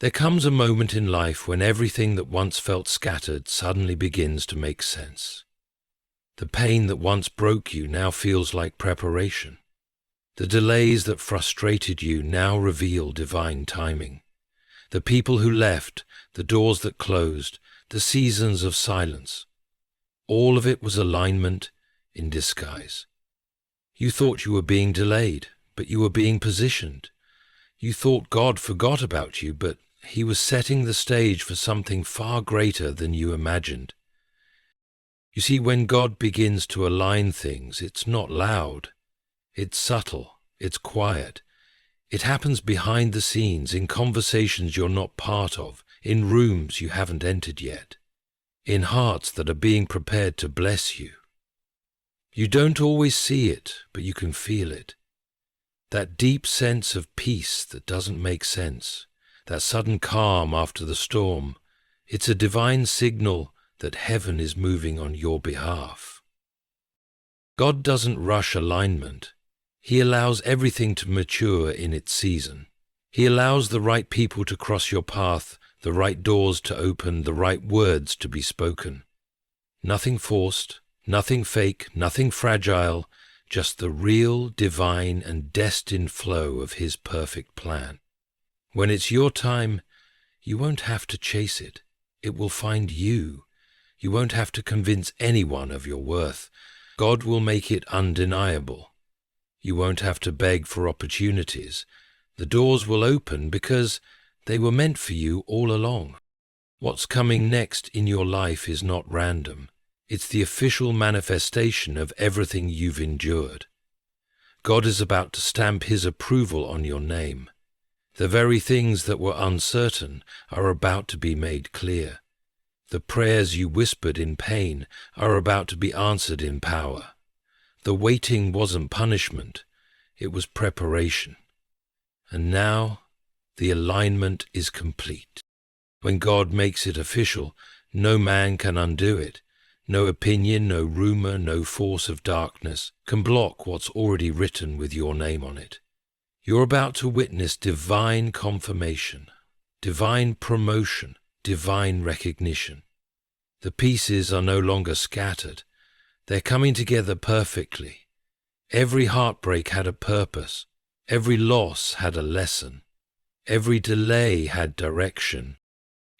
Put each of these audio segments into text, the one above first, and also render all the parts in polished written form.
There comes a moment in life when everything that once felt scattered suddenly begins to make sense. The pain that once broke you now feels like preparation. The delays that frustrated you now reveal divine timing. The people who left, the doors that closed, the seasons of silence. All of it was alignment in disguise. You thought you were being delayed, but you were being positioned. You thought God forgot about you, but He was setting the stage for something far greater than you imagined. You see, when God begins to align things, it's not loud. It's subtle. It's quiet. It happens behind the scenes, in conversations you're not part of, in rooms you haven't entered yet, in hearts that are being prepared to bless you. You don't always see it, but you can feel it. That deep sense of peace that doesn't make sense, that sudden calm after the storm, it's a divine signal that heaven is moving on your behalf. God doesn't rush alignment. He allows everything to mature in its season. He allows the right people to cross your path, the right doors to open, the right words to be spoken. Nothing forced, nothing fake, nothing fragile, just the real, divine, and destined flow of His perfect plan. When it's your time, you won't have to chase it. It will find you. You won't have to convince anyone of your worth. God will make it undeniable. You won't have to beg for opportunities. The doors will open because they were meant for you all along. What's coming next in your life is not random. It's the official manifestation of everything you've endured. God is about to stamp His approval on your name. The very things that were uncertain are about to be made clear. The prayers you whispered in pain are about to be answered in power. The waiting wasn't punishment, it was preparation. And now, the alignment is complete. When God makes it official, no man can undo it. No opinion, no rumor, no force of darkness can block what's already written with your name on it. You're about to witness divine confirmation, divine promotion, divine recognition. The pieces are no longer scattered. They're coming together perfectly. Every heartbreak had a purpose. Every loss had a lesson. Every delay had direction.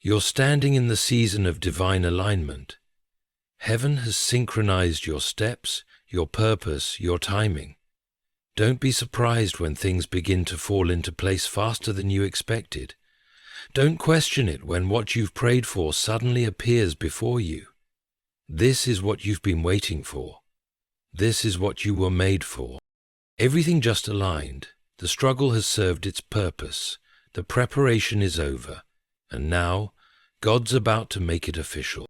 You're standing in the season of divine alignment. Heaven has synchronized your steps, your purpose, your timing. Don't be surprised when things begin to fall into place faster than you expected. Don't question it when what you've prayed for suddenly appears before you. This is what you've been waiting for. This is what you were made for. Everything just aligned. The struggle has served its purpose. The preparation is over. And now, God's about to make it official.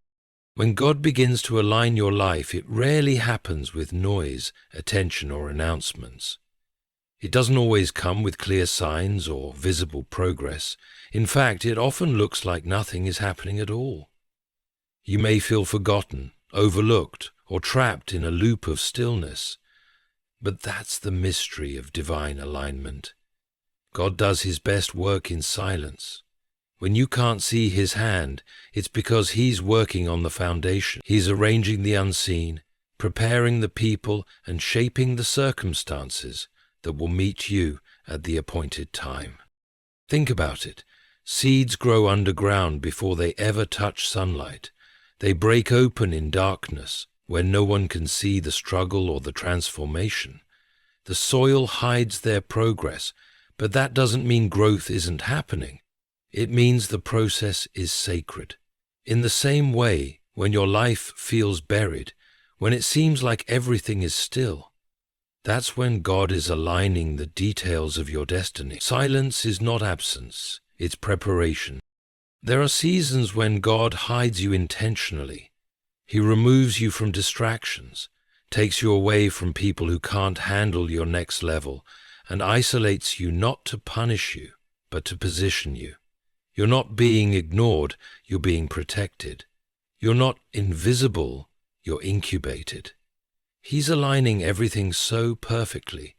When God begins to align your life, it rarely happens with noise, attention, or announcements. It doesn't always come with clear signs or visible progress. In fact, it often looks like nothing is happening at all. You may feel forgotten, overlooked, or trapped in a loop of stillness. But that's the mystery of divine alignment. God does His best work in silence. When you can't see His hand, it's because He's working on the foundation. He's arranging the unseen, preparing the people, and shaping the circumstances that will meet you at the appointed time. Think about it. Seeds grow underground before they ever touch sunlight. They break open in darkness, where no one can see the struggle or the transformation. The soil hides their progress, but that doesn't mean growth isn't happening. It means the process is sacred. In the same way, when your life feels buried, when it seems like everything is still, that's when God is aligning the details of your destiny. Silence is not absence, it's preparation. There are seasons when God hides you intentionally. He removes you from distractions, takes you away from people who can't handle your next level, and isolates you not to punish you, but to position you. You're not being ignored, you're being protected. You're not invisible, you're incubated. He's aligning everything so perfectly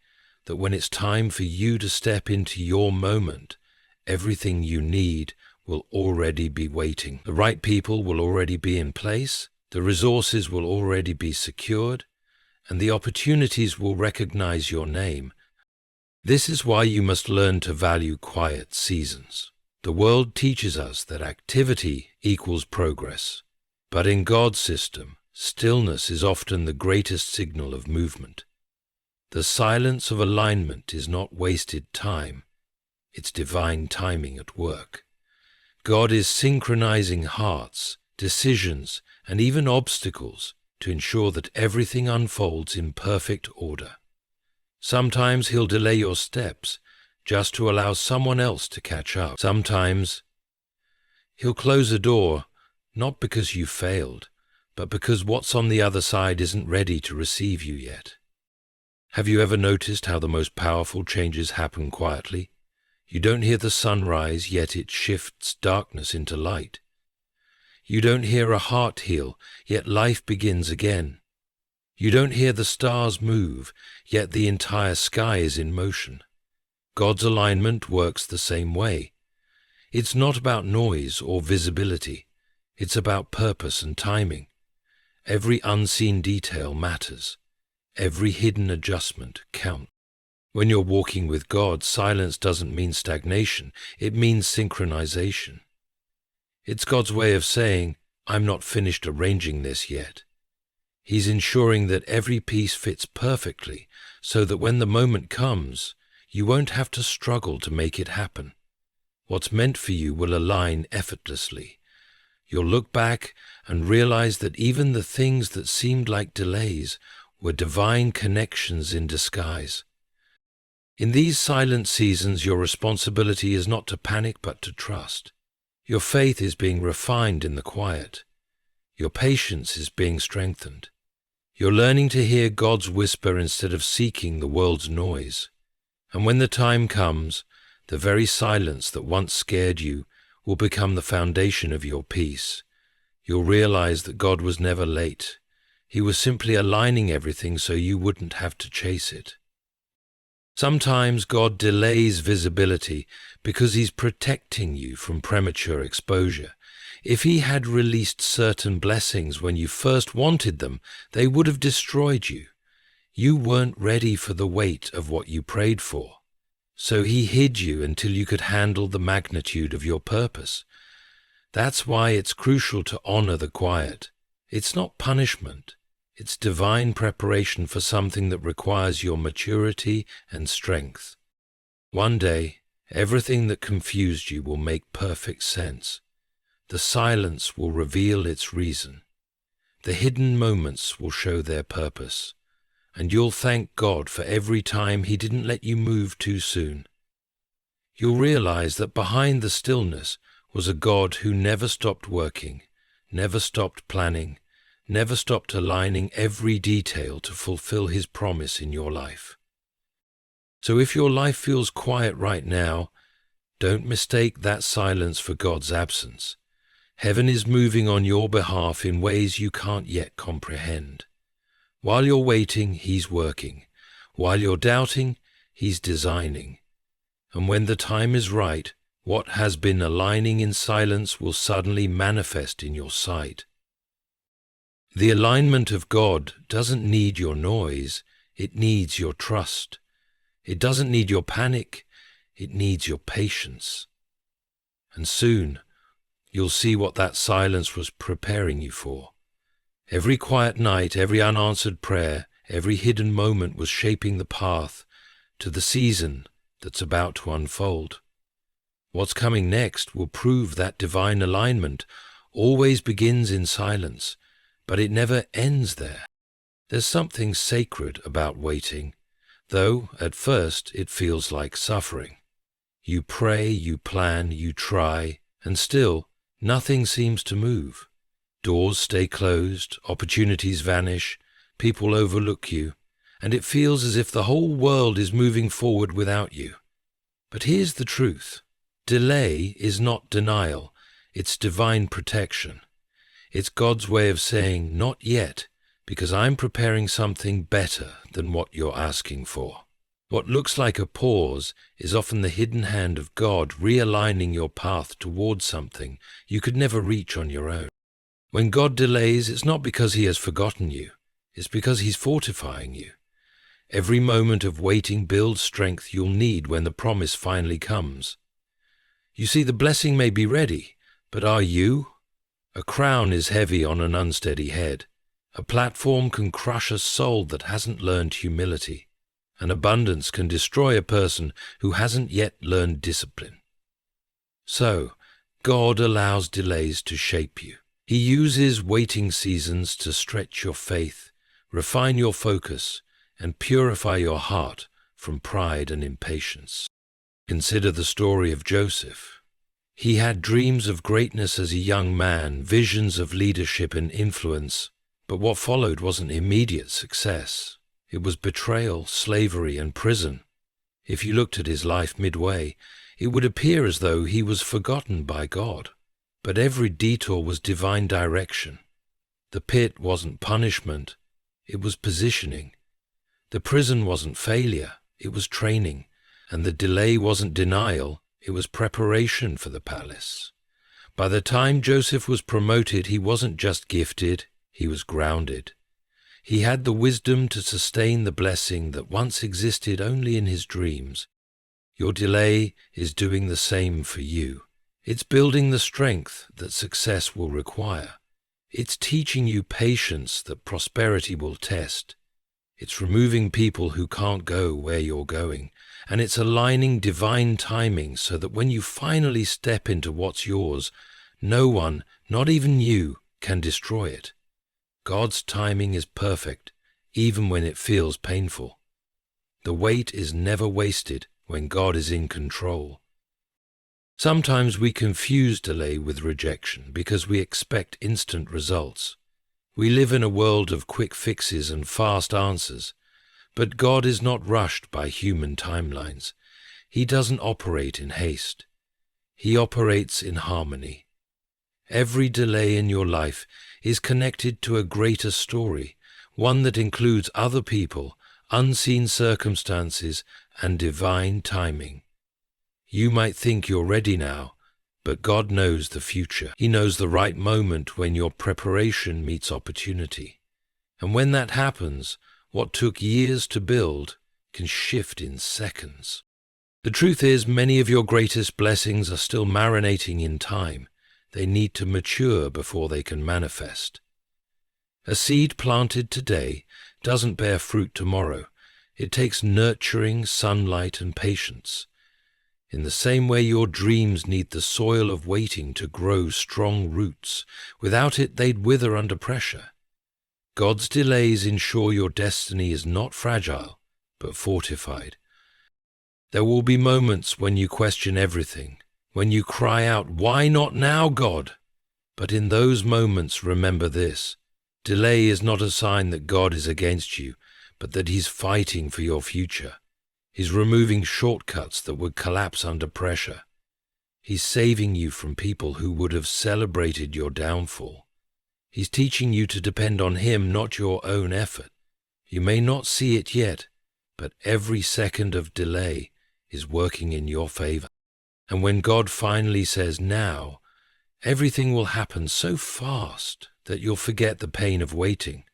that when it's time for you to step into your moment, Everything you need will already be waiting. The right people will already be in place, the resources will already be secured, and the opportunities will recognize your name. This is why you must learn to value quiet seasons. The world teaches us that activity equals progress, but in God's system, stillness is often the greatest signal of movement. The silence of alignment is not wasted time, it's divine timing at work. God is synchronizing hearts, decisions, and even obstacles to ensure that everything unfolds in perfect order. Sometimes He'll delay your steps just to allow someone else to catch up. Sometimes He'll close a door, not because you failed, but because what's on the other side isn't ready to receive you yet. Have you ever noticed how the most powerful changes happen quietly? You don't hear the sun rise, yet it shifts darkness into light. You don't hear a heart heal, yet life begins again. You don't hear the stars move, yet the entire sky is in motion. God's alignment works the same way. It's not about noise or visibility. It's about purpose and timing. Every unseen detail matters. Every hidden adjustment counts. When you're walking with God, silence doesn't mean stagnation. It means synchronization. It's God's way of saying, I'm not finished arranging this yet. He's ensuring that every piece fits perfectly so that when the moment comes, you won't have to struggle to make it happen. What's meant for you will align effortlessly. You'll look back and realize that even the things that seemed like delays were divine connections in disguise. In these silent seasons, your responsibility is not to panic but to trust. Your faith is being refined in the quiet. Your patience is being strengthened. You're learning to hear God's whisper instead of seeking the world's noise. And when the time comes, the very silence that once scared you will become the foundation of your peace. You'll realize that God was never late. He was simply aligning everything so you wouldn't have to chase it. Sometimes God delays visibility because He's protecting you from premature exposure. If He had released certain blessings when you first wanted them, they would have destroyed you. You weren't ready for the weight of what you prayed for. So He hid you until you could handle the magnitude of your purpose. That's why it's crucial to honor the quiet. It's not punishment. It's divine preparation for something that requires your maturity and strength. One day, everything that confused you will make perfect sense. The silence will reveal its reason. The hidden moments will show their purpose. And you'll thank God for every time He didn't let you move too soon. You'll realize that behind the stillness was a God who never stopped working, never stopped planning, never stopped aligning every detail to fulfill His promise in your life. So if your life feels quiet right now, don't mistake that silence for God's absence. Heaven is moving on your behalf in ways you can't yet comprehend. While you're waiting, He's working. While you're doubting, He's designing. And when the time is right, what has been aligning in silence will suddenly manifest in your sight. The alignment of God doesn't need your noise, it needs your trust. It doesn't need your panic, it needs your patience. And soon, you'll see what that silence was preparing you for. Every quiet night, every unanswered prayer, every hidden moment was shaping the path to the season that's about to unfold. What's coming next will prove that divine alignment always begins in silence, but it never ends there. There's something sacred about waiting, though at first it feels like suffering. You pray, you plan, you try, and still nothing seems to move. Doors stay closed, opportunities vanish, people overlook you, and it feels as if the whole world is moving forward without you. But here's the truth. Delay is not denial, it's divine protection. It's God's way of saying, not yet, because I'm preparing something better than what you're asking for. What looks like a pause is often the hidden hand of God realigning your path towards something you could never reach on your own. When God delays, it's not because he has forgotten you. It's because he's fortifying you. Every moment of waiting builds strength you'll need when the promise finally comes. You see, the blessing may be ready, but are you? A crown is heavy on an unsteady head. A platform can crush a soul that hasn't learned humility. An abundance can destroy a person who hasn't yet learned discipline. So, God allows delays to shape you. He uses waiting seasons to stretch your faith, refine your focus, and purify your heart from pride and impatience. Consider the story of Joseph. He had dreams of greatness as a young man, visions of leadership and influence, but what followed wasn't immediate success. It was betrayal, slavery, and prison. If you looked at his life midway, it would appear as though he was forgotten by God. But every detour was divine direction. The pit wasn't punishment, it was positioning. The prison wasn't failure, it was training. And the delay wasn't denial, it was preparation for the palace. By the time Joseph was promoted, he wasn't just gifted, he was grounded. He had the wisdom to sustain the blessing that once existed only in his dreams. Your delay is doing the same for you. It's building the strength that success will require. It's teaching you patience that prosperity will test. It's removing people who can't go where you're going, and it's aligning divine timing so that when you finally step into what's yours, no one, not even you, can destroy it. God's timing is perfect, even when it feels painful. The wait is never wasted when God is in control. Sometimes we confuse delay with rejection because we expect instant results. We live in a world of quick fixes and fast answers, but God is not rushed by human timelines. He doesn't operate in haste. He operates in harmony. Every delay in your life is connected to a greater story, one that includes other people, unseen circumstances, and divine timing. You might think you're ready now, but God knows the future. He knows the right moment when your preparation meets opportunity. And when that happens, what took years to build can shift in seconds. The truth is, many of your greatest blessings are still marinating in time. They need to mature before they can manifest. A seed planted today doesn't bear fruit tomorrow. It takes nurturing, sunlight, and patience. In the same way, your dreams need the soil of waiting to grow strong roots. Without it, they'd wither under pressure. God's delays ensure your destiny is not fragile, but fortified. There will be moments when you question everything, when you cry out, "Why not now, God?" But in those moments, remember this: delay is not a sign that God is against you, but that He's fighting for your future. He's removing shortcuts that would collapse under pressure. He's saving you from people who would have celebrated your downfall. He's teaching you to depend on Him, not your own effort. You may not see it yet, but every second of delay is working in your favor. And when God finally says now, everything will happen so fast that you'll forget the pain of waiting.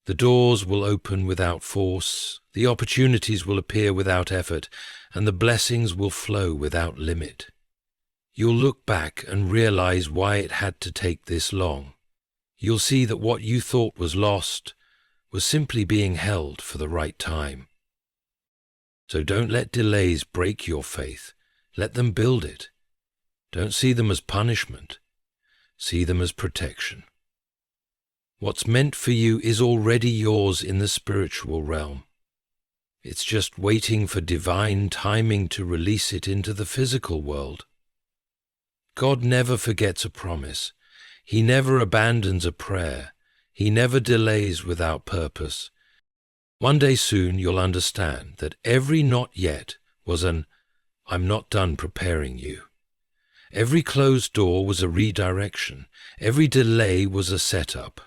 The doors will open without force, the opportunities will appear without effort, and the blessings will flow without limit. You'll look back and realize why it had to take this long. You'll see that what you thought was lost was simply being held for the right time. So don't let delays break your faith. Let them build it. Don't see them as punishment. See them as protection. What's meant for you is already yours in the spiritual realm. It's just waiting for divine timing to release it into the physical world. God never forgets a promise. He never abandons a prayer. He never delays without purpose. One day soon you'll understand that every not yet was an "I'm not done preparing you." Every closed door was a redirection. Every delay was a setup.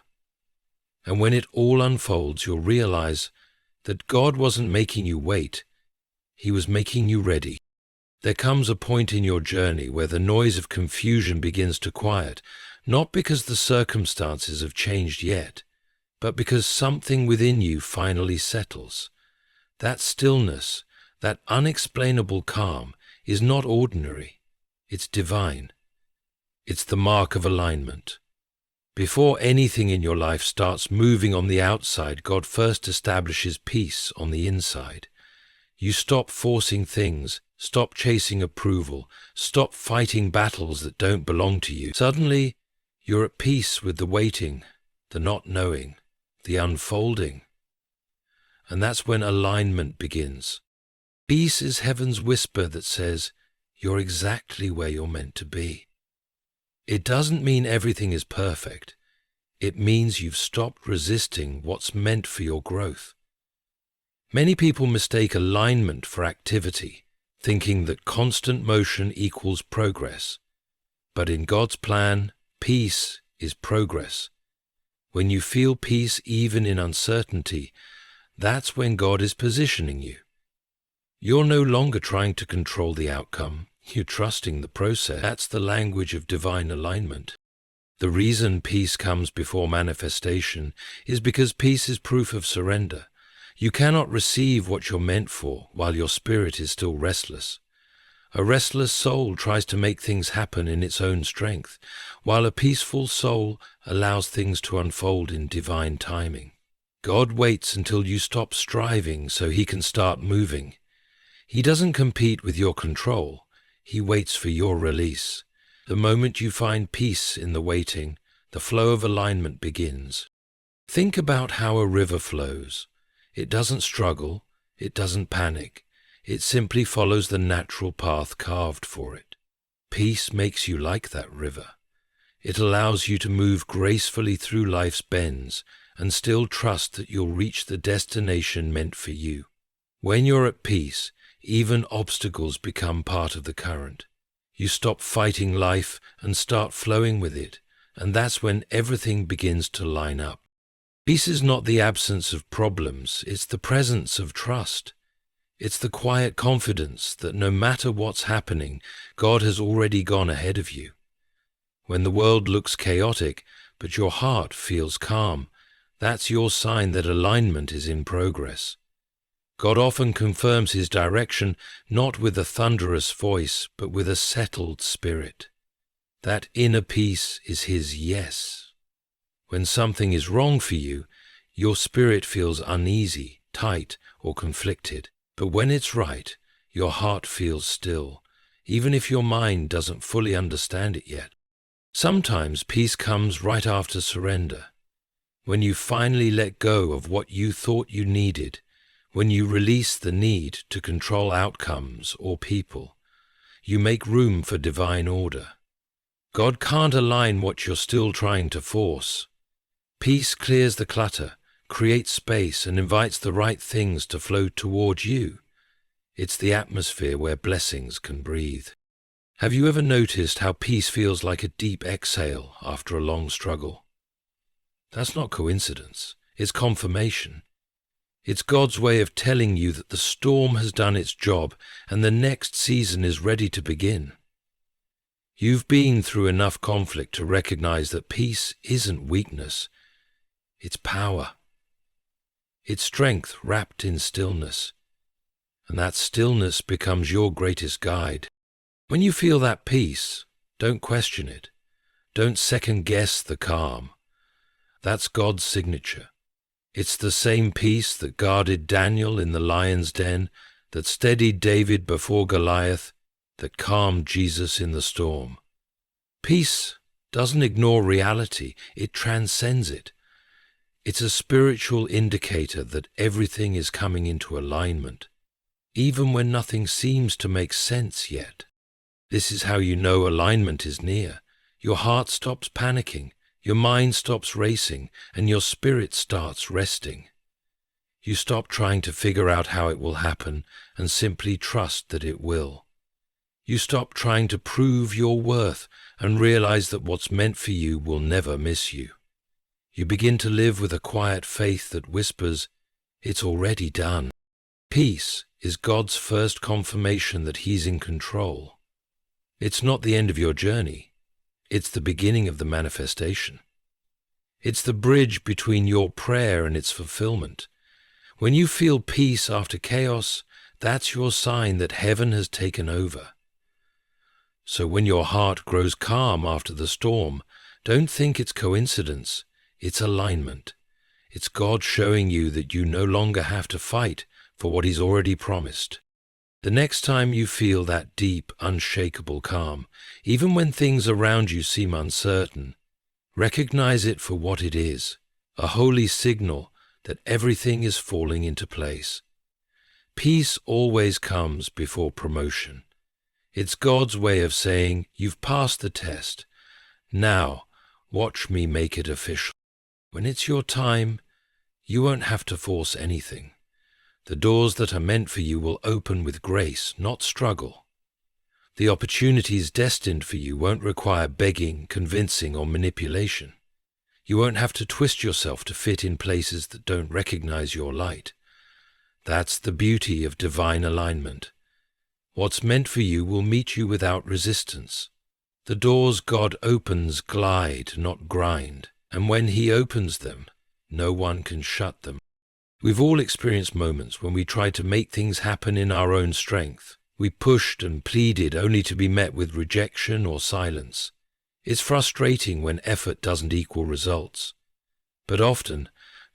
And when it all unfolds, you'll realize that God wasn't making you wait. He was making you ready. There comes a point in your journey where the noise of confusion begins to quiet, not because the circumstances have changed yet, but because something within you finally settles. That stillness, that unexplainable calm, is not ordinary. It's divine. It's the mark of alignment. Before anything in your life starts moving on the outside, God first establishes peace on the inside. You stop forcing things, stop chasing approval, stop fighting battles that don't belong to you. Suddenly, you're at peace with the waiting, the not knowing, the unfolding. And that's when alignment begins. Peace is heaven's whisper that says, you're exactly where you're meant to be. It doesn't mean everything is perfect. It means you've stopped resisting what's meant for your growth. Many people mistake alignment for activity, thinking that constant motion equals progress. But in God's plan, peace is progress. When you feel peace even in uncertainty, that's when God is positioning you. You're no longer trying to control the outcome. You're trusting the process. That's the language of divine alignment. The reason peace comes before manifestation is because peace is proof of surrender. You cannot receive what you're meant for while your spirit is still restless. A restless soul tries to make things happen in its own strength, while a peaceful soul allows things to unfold in divine timing. God waits until you stop striving so He can start moving. He doesn't compete with your control. He waits for your release. The moment you find peace in the waiting, the flow of alignment begins. Think about how a river flows. It doesn't struggle, it doesn't panic, it simply follows the natural path carved for it. Peace makes you like that river. It allows you to move gracefully through life's bends and still trust that you'll reach the destination meant for you. When you're at peace, even obstacles become part of the current. You stop fighting life and start flowing with it, and that's when everything begins to line up. Peace is not the absence of problems, it's the presence of trust. It's the quiet confidence that no matter what's happening, God has already gone ahead of you. When the world looks chaotic, but your heart feels calm, that's your sign that alignment is in progress. God often confirms His direction not with a thunderous voice, but with a settled spirit. That inner peace is His yes. When something is wrong for you, your spirit feels uneasy, tight, or conflicted. But when it's right, your heart feels still, even if your mind doesn't fully understand it yet. Sometimes peace comes right after surrender. When you finally let go of what you thought you needed, when you release the need to control outcomes or people, you make room for divine order. God can't align what you're still trying to force. Peace clears the clutter, creates space, and invites the right things to flow toward you. It's the atmosphere where blessings can breathe. Have you ever noticed how peace feels like a deep exhale after a long struggle? That's not coincidence. It's confirmation. It's God's way of telling you that the storm has done its job and the next season is ready to begin. You've been through enough conflict to recognize that peace isn't weakness. It's power. It's strength wrapped in stillness. And that stillness becomes your greatest guide. When you feel that peace, don't question it. Don't second-guess the calm. That's God's signature. It's the same peace that guarded Daniel in the lion's den, that steadied David before Goliath, that calmed Jesus in the storm. Peace doesn't ignore reality, it transcends it. It's a spiritual indicator that everything is coming into alignment, even when nothing seems to make sense yet. This is how you know alignment is near. Your heart stops panicking, your mind stops racing, and your spirit starts resting. You stop trying to figure out how it will happen and simply trust that it will. You stop trying to prove your worth and realize that what's meant for you will never miss you. You begin to live with a quiet faith that whispers, "It's already done." Peace is God's first confirmation that He's in control. It's not the end of your journey. It's the beginning of the manifestation. It's the bridge between your prayer and its fulfillment. When you feel peace after chaos, that's your sign that heaven has taken over. So when your heart grows calm after the storm, don't think it's coincidence. It's alignment. It's God showing you that you no longer have to fight for what He's already promised. The next time you feel that deep, unshakable calm, even when things around you seem uncertain, recognize it for what it is, a holy signal that everything is falling into place. Peace always comes before promotion. It's God's way of saying, you've passed the test. Now, watch me make it official. When it's your time, you won't have to force anything. The doors that are meant for you will open with grace, not struggle. The opportunities destined for you won't require begging, convincing, or manipulation. You won't have to twist yourself to fit in places that don't recognize your light. That's the beauty of divine alignment. What's meant for you will meet you without resistance. The doors God opens glide, not grind, and when He opens them, no one can shut them. We've all experienced moments when we tried to make things happen in our own strength. We pushed and pleaded only to be met with rejection or silence. It's frustrating when effort doesn't equal results. But often,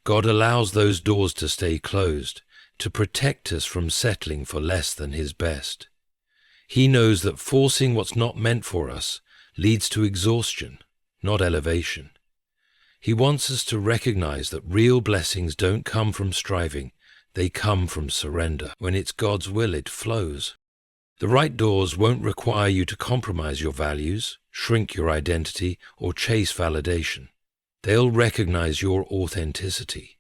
God allows those doors to stay closed, to protect us from settling for less than His best. He knows that forcing what's not meant for us leads to exhaustion, not elevation. He wants us to recognize that real blessings don't come from striving, they come from surrender. When it's God's will, it flows. The right doors won't require you to compromise your values, shrink your identity, or chase validation. They'll recognize your authenticity.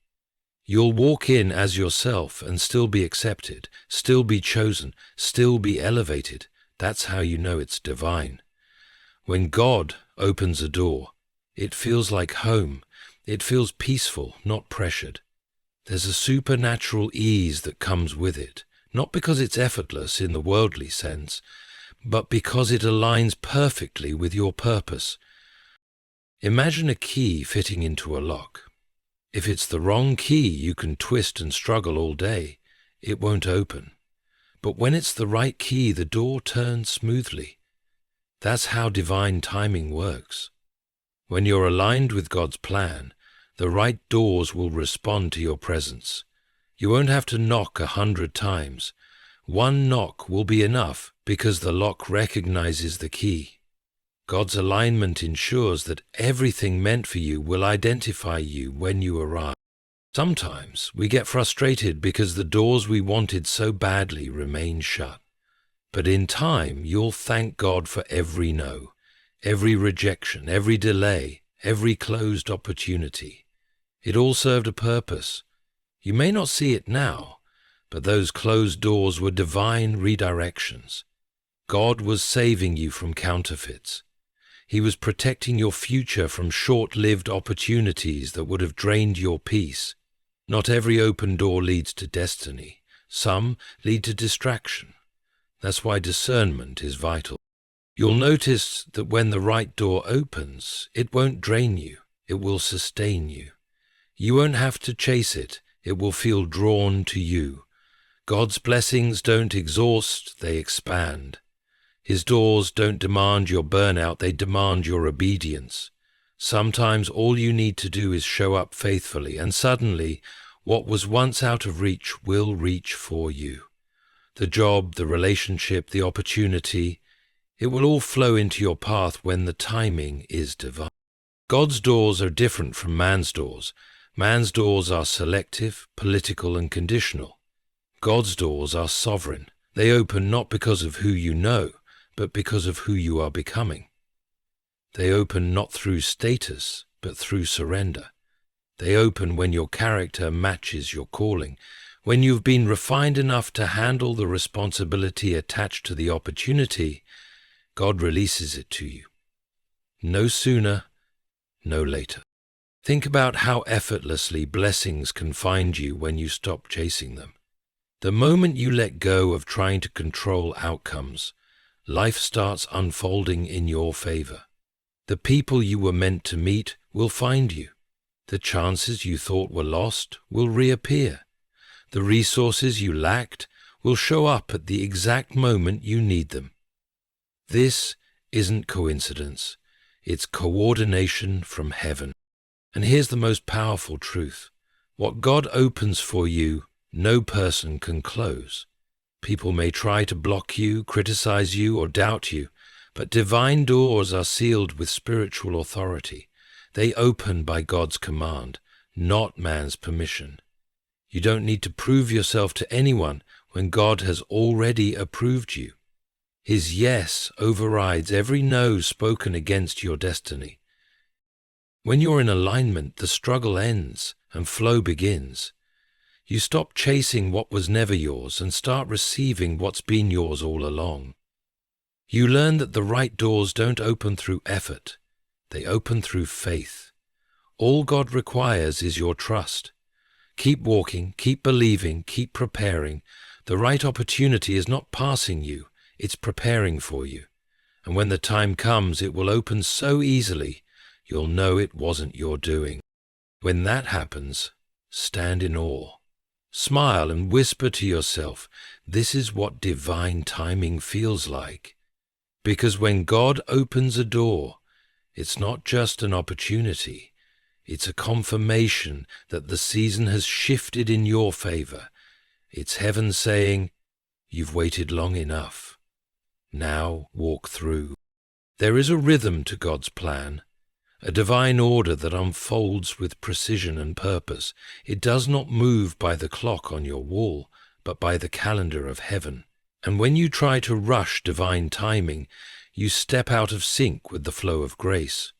You'll walk in as yourself and still be accepted, still be chosen, still be elevated. That's how you know it's divine. When God opens a door, it feels like home. It feels peaceful, not pressured. There's a supernatural ease that comes with it, not because it's effortless in the worldly sense, but because it aligns perfectly with your purpose. Imagine a key fitting into a lock. If it's the wrong key, you can twist and struggle all day. It won't open. But when it's the right key, the door turns smoothly. That's how divine timing works. When you're aligned with God's plan, the right doors will respond to your presence. You won't have to knock 100 times. One knock will be enough because the lock recognizes the key. God's alignment ensures that everything meant for you will identify you when you arrive. Sometimes we get frustrated because the doors we wanted so badly remain shut. But in time, you'll thank God for every no, every rejection, every delay, every closed opportunity. It all served a purpose. You may not see it now, but those closed doors were divine redirections. God was saving you from counterfeits. He was protecting your future from short-lived opportunities that would have drained your peace. Not every open door leads to destiny. Some lead to distraction. That's why discernment is vital. You'll notice that when the right door opens, it won't drain you. It will sustain you. You won't have to chase it. It will feel drawn to you. God's blessings don't exhaust, they expand. His doors don't demand your burnout, they demand your obedience. Sometimes all you need to do is show up faithfully, and suddenly, what was once out of reach will reach for you. The job, the relationship, the opportunity, it will all flow into your path when the timing is divine. God's doors are different from man's doors. Man's doors are selective, political, and conditional. God's doors are sovereign. They open not because of who you know, but because of who you are becoming. They open not through status, but through surrender. They open when your character matches your calling, when you've been refined enough to handle the responsibility attached to the opportunity. God releases it to you. No sooner, no later. Think about how effortlessly blessings can find you when you stop chasing them. The moment you let go of trying to control outcomes, life starts unfolding in your favor. The people you were meant to meet will find you. The chances you thought were lost will reappear. The resources you lacked will show up at the exact moment you need them. This isn't coincidence. It's coordination from heaven. And here's the most powerful truth. What God opens for you, no person can close. People may try to block you, criticize you, or doubt you, but divine doors are sealed with spiritual authority. They open by God's command, not man's permission. You don't need to prove yourself to anyone when God has already approved you. His yes overrides every no spoken against your destiny. When you're in alignment, the struggle ends and flow begins. You stop chasing what was never yours and start receiving what's been yours all along. You learn that the right doors don't open through effort. They open through faith. All God requires is your trust. Keep walking, keep believing, keep preparing. The right opportunity is not passing you, it's preparing for you. And when the time comes, it will open so easily, you'll know it wasn't your doing. When that happens, stand in awe. Smile and whisper to yourself, this is what divine timing feels like. Because when God opens a door, it's not just an opportunity. It's a confirmation that the season has shifted in your favor. It's heaven saying, you've waited long enough. Now walk through. There is a rhythm to God's plan, a divine order that unfolds with precision and purpose. It does not move by the clock on your wall, but by the calendar of heaven. And when you try to rush divine timing, you step out of sync with the flow of grace.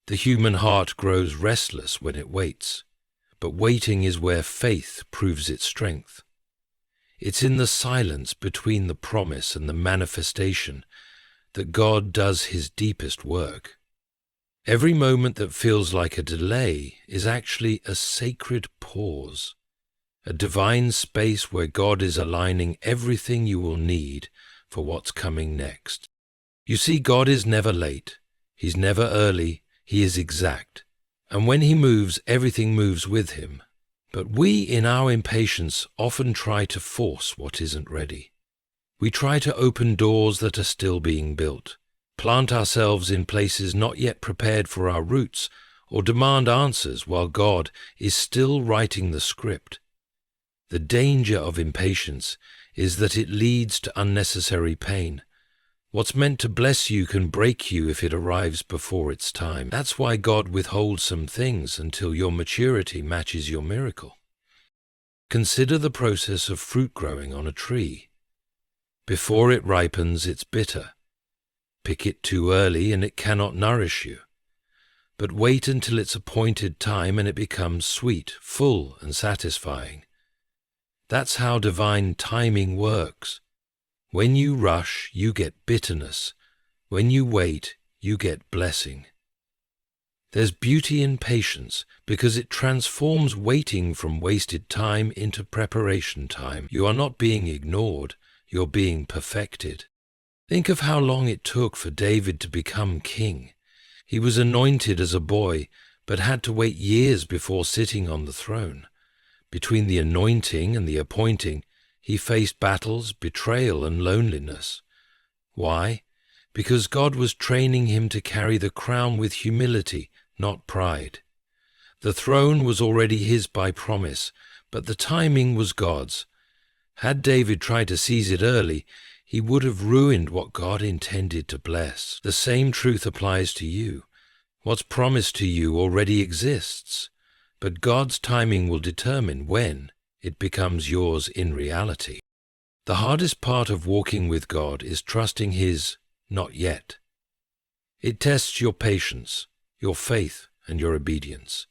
The human heart grows restless when it waits, but waiting is where faith proves its strength. It's in the silence between the promise and the manifestation that God does his deepest work. Every moment that feels like a delay is actually a sacred pause, a divine space where God is aligning everything you will need for what's coming next. You see, God is never late. He's never early. He is exact. And when he moves, everything moves with him. But we, in our impatience, often try to force what isn't ready. We try to open doors that are still being built, plant ourselves in places not yet prepared for our roots, or demand answers while God is still writing the script. The danger of impatience is that it leads to unnecessary pain. What's meant to bless you can break you if it arrives before its time. That's why God withholds some things until your maturity matches your miracle. Consider the process of fruit growing on a tree. Before it ripens, it's bitter. Pick it too early and it cannot nourish you. But wait until its appointed time and it becomes sweet, full, and satisfying. That's how divine timing works. When you rush, you get bitterness. When you wait, you get blessing. There's beauty in patience because it transforms waiting from wasted time into preparation time. You are not being ignored, you're being perfected. Think of how long it took for David to become king. He was anointed as a boy, but had to wait years before sitting on the throne. Between the anointing and the appointing, he faced battles, betrayal, and loneliness. Why? Because God was training him to carry the crown with humility, not pride. The throne was already his by promise, but the timing was God's. Had David tried to seize it early, he would have ruined what God intended to bless. The same truth applies to you. What's promised to you already exists, but God's timing will determine when it becomes yours in reality. The hardest part of walking with God is trusting his not yet. It tests your patience, your faith, and your obedience.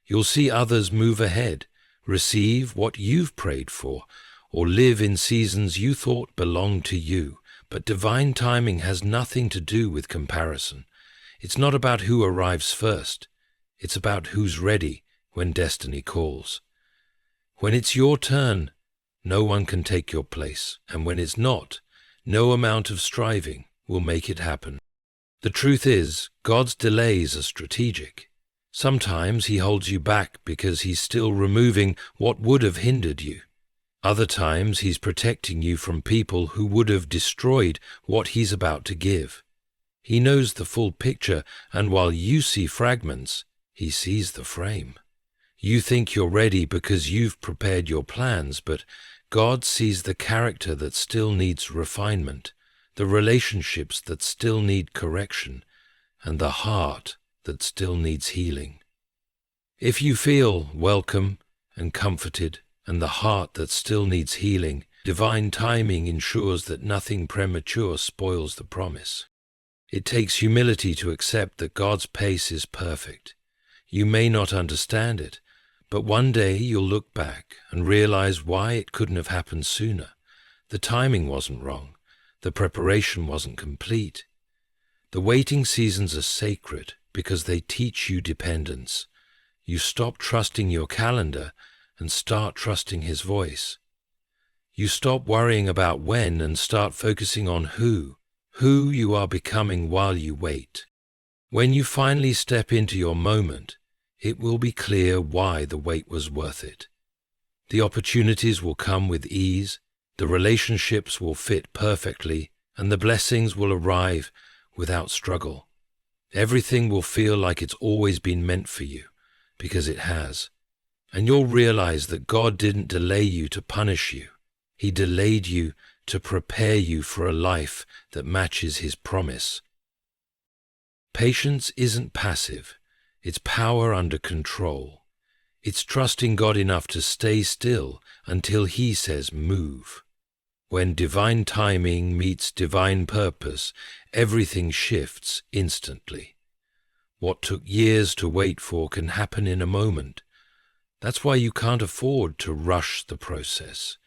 You'll see others move ahead, receive what you've prayed for, or live in seasons you thought belonged to you. But divine timing has nothing to do with comparison. It's not about who arrives first. It's about who's ready when destiny calls. When it's your turn, no one can take your place, and when it's not, no amount of striving will make it happen. The truth is, God's delays are strategic. Sometimes He holds you back because He's still removing what would have hindered you. Other times He's protecting you from people who would have destroyed what He's about to give. He knows the full picture, and while you see fragments, He sees the frame. You think you're ready because you've prepared your plans, but God sees the character that still needs refinement, the relationships that still need correction, and the heart that still needs healing. If you feel welcome and comforted, and the heart that still needs healing, divine timing ensures that nothing premature spoils the promise. It takes humility to accept that God's pace is perfect. You may not understand it, but one day you'll look back and realize why it couldn't have happened sooner. The timing wasn't wrong. The preparation wasn't complete. The waiting seasons are sacred because they teach you dependence. You stop trusting your calendar and start trusting His voice. You stop worrying about when and start focusing on who you are becoming while you wait. When you finally step into your moment, it will be clear why the wait was worth it. The opportunities will come with ease, the relationships will fit perfectly, and the blessings will arrive without struggle. Everything will feel like it's always been meant for you, because it has. And you'll realize that God didn't delay you to punish you. He delayed you to prepare you for a life that matches His promise. Patience isn't passive. It's power under control. It's trusting God enough to stay still until He says move. When divine timing meets divine purpose, everything shifts instantly. What took years to wait for can happen in a moment. That's why you can't afford to rush the process,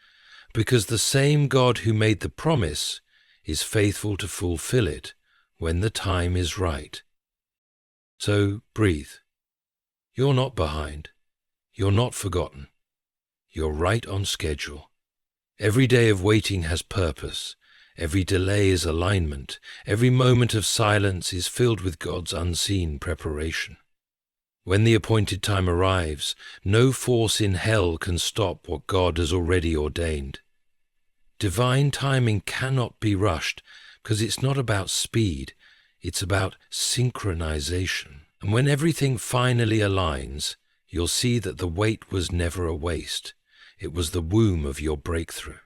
because the same God who made the promise is faithful to fulfill it when the time is right. So breathe. You're not behind. You're not forgotten. You're right on schedule. Every day of waiting has purpose. Every delay is alignment. Every moment of silence is filled with God's unseen preparation. When the appointed time arrives, no force in hell can stop what God has already ordained. Divine timing cannot be rushed because it's not about speed, it's about synchronization. And when everything finally aligns, you'll see that the wait was never a waste. It was the womb of your breakthrough.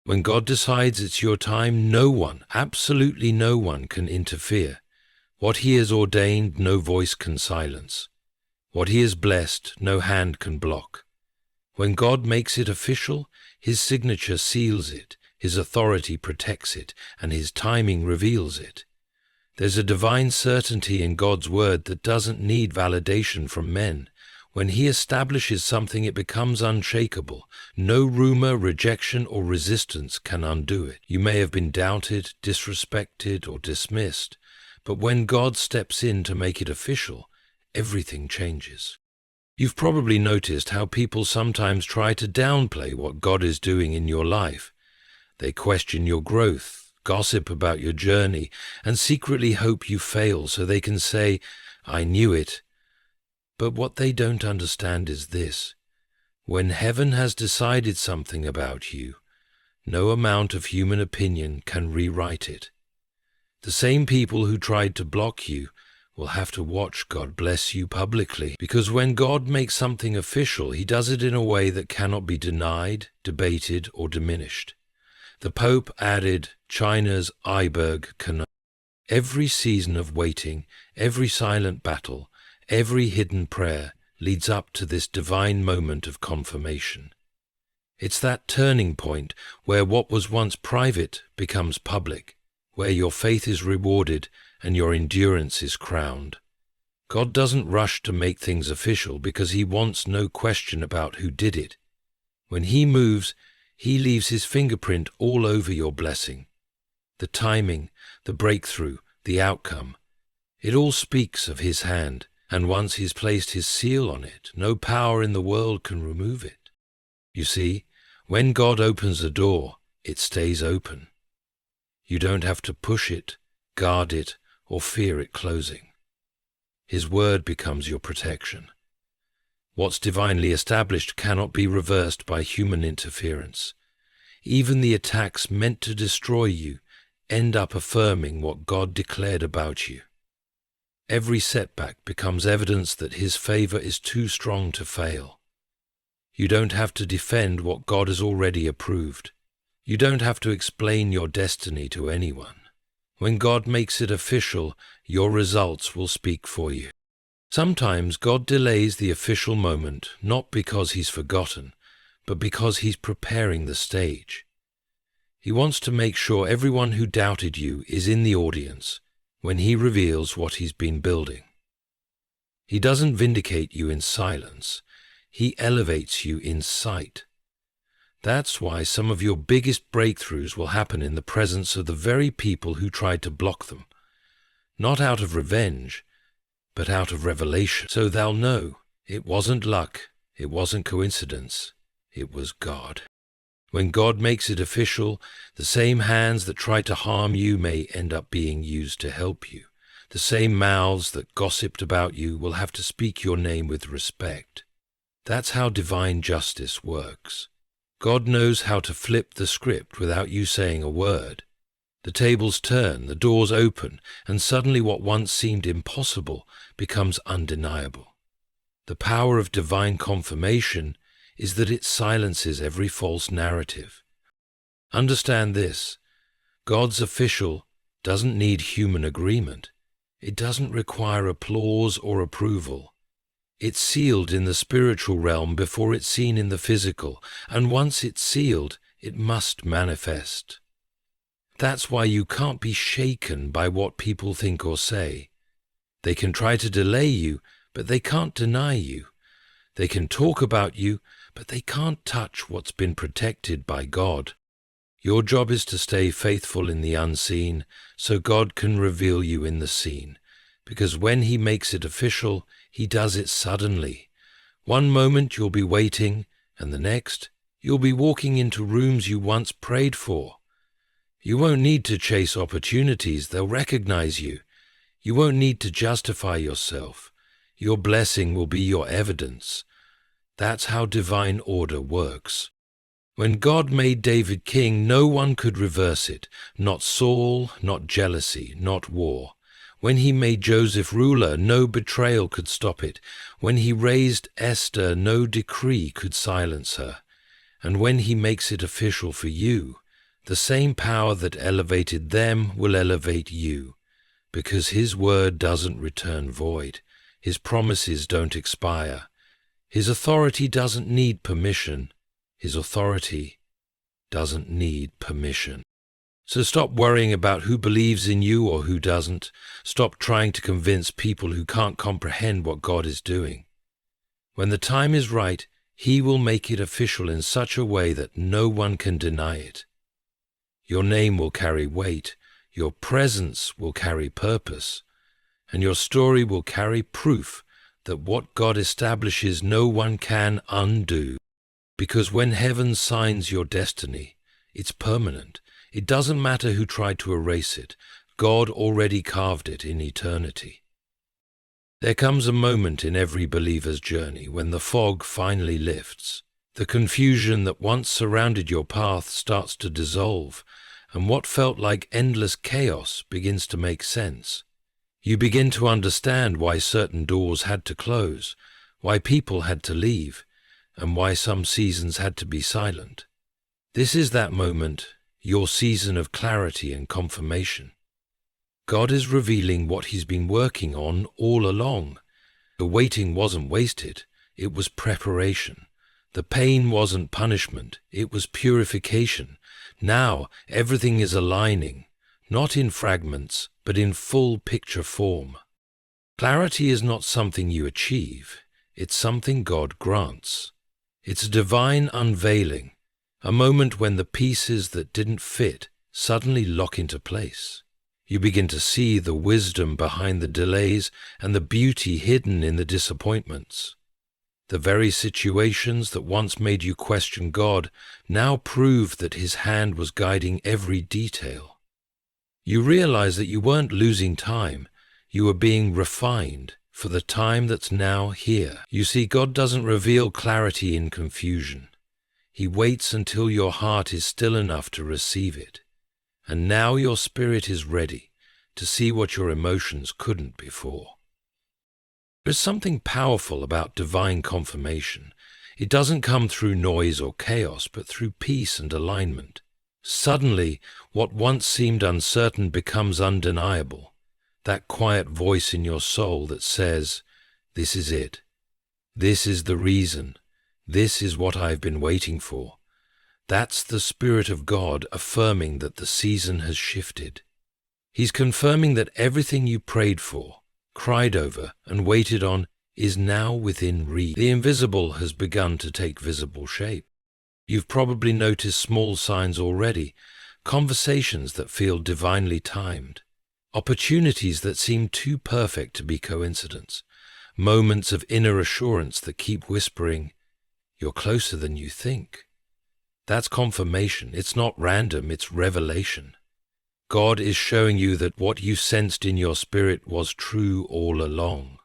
When God decides it's your time, no one, absolutely no one, can interfere. What He has ordained, no voice can silence. What He has blessed, no hand can block. When God makes it official, His signature seals it, His authority protects it, and His timing reveals it. There's a divine certainty in God's word that doesn't need validation from men. When He establishes something, it becomes unshakable. No rumor, rejection, or resistance can undo it. You may have been doubted, disrespected, or dismissed, but when God steps in to make it official, everything changes. You've probably noticed how people sometimes try to downplay what God is doing in your life. They question your growth, gossip about your journey, and secretly hope you fail so they can say, "I knew it." But what they don't understand is this: when heaven has decided something about you, no amount of human opinion can rewrite it. The same people who tried to block you will have to watch God bless you publicly, because when God makes something official, He does it in a way that cannot be denied, debated, or diminished. The Pope added China's iceberg canal. Every season of waiting, every silent battle, every hidden prayer leads up to this divine moment of confirmation. It's that turning point where what was once private becomes public, where your faith is rewarded and your endurance is crowned. God doesn't rush to make things official because He wants no question about who did it. When He moves, He leaves His fingerprint all over your blessing. The timing, the breakthrough, the outcome, it all speaks of His hand, and once He's placed His seal on it, no power in the world can remove it. You see, When God opens a door, it stays open. You don't have to push it, guard it, or fear it closing. His word becomes your protection. What's divinely established cannot be reversed by human interference. Even the attacks meant to destroy you end up affirming what God declared about you. Every setback becomes evidence that His favor is too strong to fail. You don't have to defend what God has already approved. You don't have to explain your destiny to anyone. When God makes it official, your results will speak for you. Sometimes God delays the official moment, not because He's forgotten, but because He's preparing the stage. He wants to make sure everyone who doubted you is in the audience when He reveals what He's been building. He doesn't vindicate you in silence. He elevates you in sight. That's why some of your biggest breakthroughs will happen in the presence of the very people who tried to block them, not out of revenge, but out of revelation. So they'll know it wasn't luck, it wasn't coincidence, it was God. When God makes it official, the same hands that tried to harm you may end up being used to help you. The same mouths that gossiped about you will have to speak your name with respect. That's how divine justice works. God knows how to flip the script without you saying a word. The tables turn, the doors open, and suddenly what once seemed impossible becomes undeniable. The power of divine confirmation is that it silences every false narrative. Understand this: God's official doesn't need human agreement. It doesn't require applause or approval. It's sealed in the spiritual realm before it's seen in the physical, and once it's sealed, it must manifest. That's why you can't be shaken by what people think or say. They can try to delay you, but they can't deny you. They can talk about you, but they can't touch what's been protected by God. Your job is to stay faithful in the unseen, so God can reveal you in the seen. Because when He makes it official, He does it suddenly. One moment you'll be waiting, and the next, you'll be walking into rooms you once prayed for. You won't need to chase opportunities, they'll recognize you. You won't need to justify yourself. Your blessing will be your evidence. That's how divine order works. When God made David king, no one could reverse it. Not Saul, not jealousy, not war. When He made Joseph ruler, no betrayal could stop it. When He raised Esther, no decree could silence her. And when He makes it official for you, the same power that elevated them will elevate you, because His word doesn't return void. His promises don't expire. His authority doesn't need permission. His authority doesn't need permission. So stop worrying about who believes in you or who doesn't. Stop trying to convince people who can't comprehend what God is doing. When the time is right, He will make it official in such a way that no one can deny it. Your name will carry weight, your presence will carry purpose, and your story will carry proof that what God establishes no one can undo. Because when heaven signs your destiny, it's permanent. It doesn't matter who tried to erase it. God already carved it in eternity. There comes a moment in every believer's journey when the fog finally lifts. The confusion that once surrounded your path starts to dissolve, and what felt like endless chaos begins to make sense. You begin to understand why certain doors had to close, why people had to leave, and why some seasons had to be silent. This is that moment, your season of clarity and confirmation. God is revealing what He's been working on all along. The waiting wasn't wasted, it was preparation. The pain wasn't punishment, it was purification. Now everything is aligning, not in fragments, but in full picture form. Clarity is not something you achieve, it's something God grants. It's a divine unveiling, a moment when the pieces that didn't fit suddenly lock into place. You begin to see the wisdom behind the delays and the beauty hidden in the disappointments. The very situations that once made you question God now prove that His hand was guiding every detail. You realize that you weren't losing time, you were being refined for the time that's now here. You see, God doesn't reveal clarity in confusion. He waits until your heart is still enough to receive it. And now your spirit is ready to see what your emotions couldn't before. There's something powerful about divine confirmation. It doesn't come through noise or chaos, but through peace and alignment. Suddenly, what once seemed uncertain becomes undeniable. That quiet voice in your soul that says, "This is it. This is the reason. This is what I've been waiting for." That's the Spirit of God affirming that the season has shifted. He's confirming that everything you prayed for, cried over, and waited on is now within reach. The invisible has begun to take visible shape. You've probably noticed small signs already, conversations that feel divinely timed, opportunities that seem too perfect to be coincidence, moments of inner assurance that keep whispering, "You're closer than you think." That's confirmation. It's not random, it's revelation. God is showing you that what you sensed in your spirit was true all along.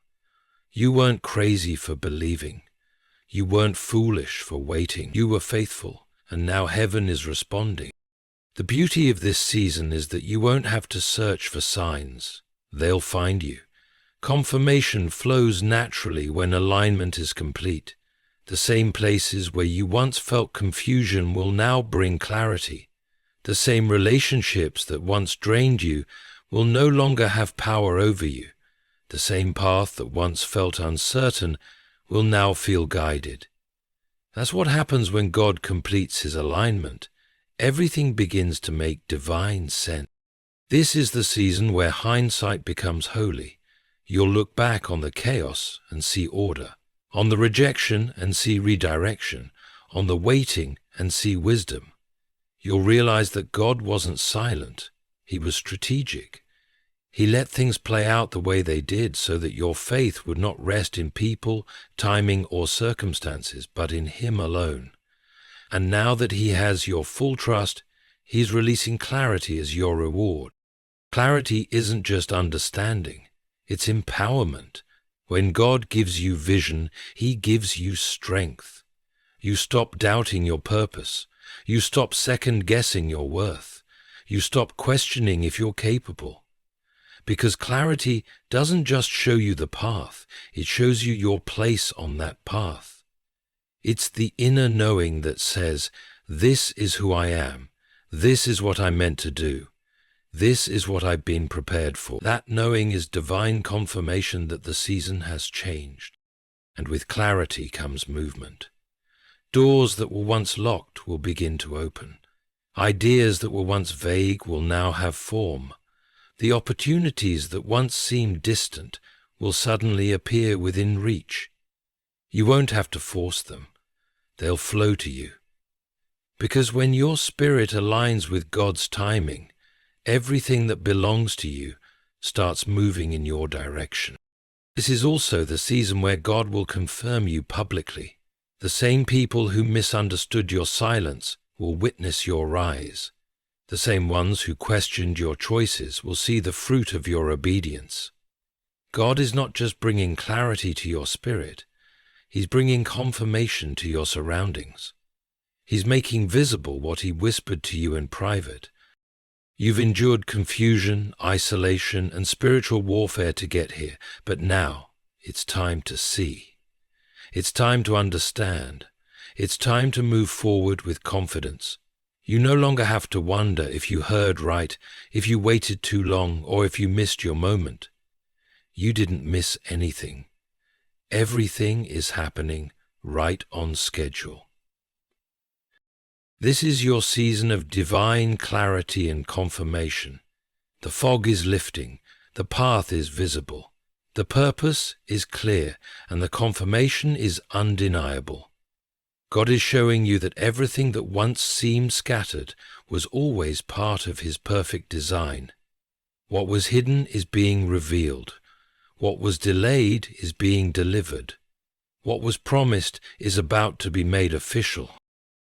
You weren't crazy for believing. You weren't foolish for waiting. You were faithful, and now heaven is responding. The beauty of this season is that you won't have to search for signs. They'll find you. Confirmation flows naturally when alignment is complete. The same places where you once felt confusion will now bring clarity. The same relationships that once drained you will no longer have power over you. The same path that once felt uncertain will now feel guided. That's what happens when God completes His alignment. Everything begins to make divine sense. This is the season where hindsight becomes holy. You'll look back on the chaos and see order, on the rejection and see redirection, on the waiting and see wisdom. You'll realize that God wasn't silent. He was strategic. He let things play out the way they did so that your faith would not rest in people, timing, or circumstances, but in Him alone. And now that He has your full trust, He's releasing clarity as your reward. Clarity isn't just understanding, it's empowerment. When God gives you vision, He gives you strength. You stop doubting your purpose. You stop second-guessing your worth. You stop questioning if you're capable. Because clarity doesn't just show you the path, it shows you your place on that path. It's the inner knowing that says, "This is who I am. This is what I'm meant to do. This is what I've been prepared for." That knowing is divine confirmation that the season has changed. And with clarity comes movement. Doors that were once locked will begin to open. Ideas that were once vague will now have form. The opportunities that once seemed distant will suddenly appear within reach. You won't have to force them. They'll flow to you. Because when your spirit aligns with God's timing, everything that belongs to you starts moving in your direction. This is also the season where God will confirm you publicly. The same people who misunderstood your silence will witness your rise. The same ones who questioned your choices will see the fruit of your obedience. God is not just bringing clarity to your spirit, He's bringing confirmation to your surroundings. He's making visible what He whispered to you in private. You've endured confusion, isolation, and spiritual warfare to get here, but now it's time to see. It's time to understand. It's time to move forward with confidence. You no longer have to wonder if you heard right, if you waited too long, or if you missed your moment. You didn't miss anything. Everything is happening right on schedule. This is your season of divine clarity and confirmation. The fog is lifting, the path is visible. The purpose is clear, and the confirmation is undeniable. God is showing you that everything that once seemed scattered was always part of His perfect design. What was hidden is being revealed. What was delayed is being delivered. What was promised is about to be made official.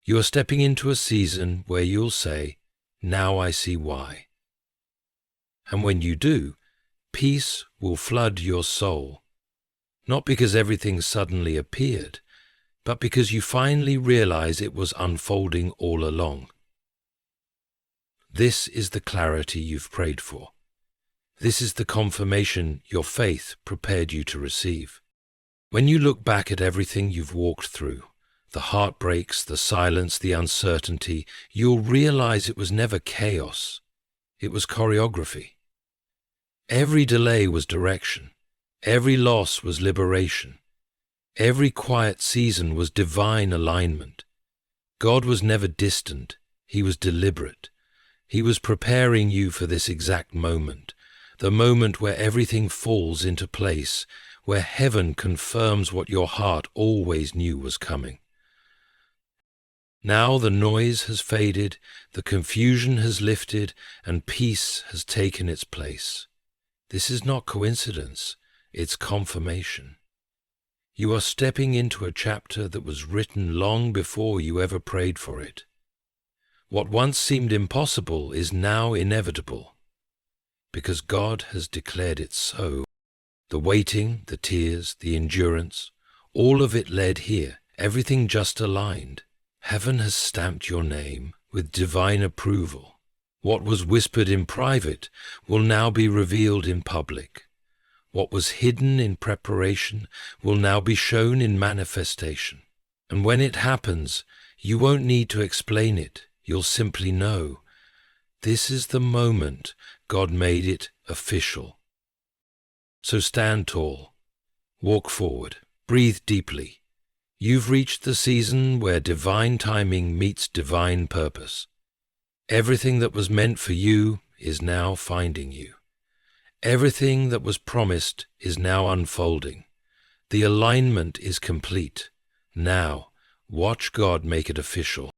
You are stepping into a season where you'll say, "Now I see why." And when you do, peace will flood your soul, not because everything suddenly appeared, but because you finally realize it was unfolding all along. This is the clarity you've prayed for. This is the confirmation your faith prepared you to receive. When you look back at everything you've walked through, the heartbreaks, the silence, the uncertainty, you'll realize it was never chaos. It was choreography. Every delay was direction. Every loss was liberation. Every quiet season was divine alignment. God was never distant. He was deliberate. He was preparing you for this exact moment, the moment where everything falls into place, where heaven confirms what your heart always knew was coming. Now the noise has faded, the confusion has lifted, and peace has taken its place. This is not coincidence, it's confirmation. You are stepping into a chapter that was written long before you ever prayed for it. What once seemed impossible is now inevitable, because God has declared it so. The waiting, the tears, the endurance, all of it led here, everything just aligned. Heaven has stamped your name with divine approval. What was whispered in private will now be revealed in public. What was hidden in preparation will now be shown in manifestation. And when it happens, you won't need to explain it. You'll simply know. This is the moment God made it official. So stand tall, walk forward, breathe deeply. You've reached the season where divine timing meets divine purpose. Everything that was meant for you is now finding you. Everything that was promised is now unfolding. The alignment is complete. Now, watch God make it official.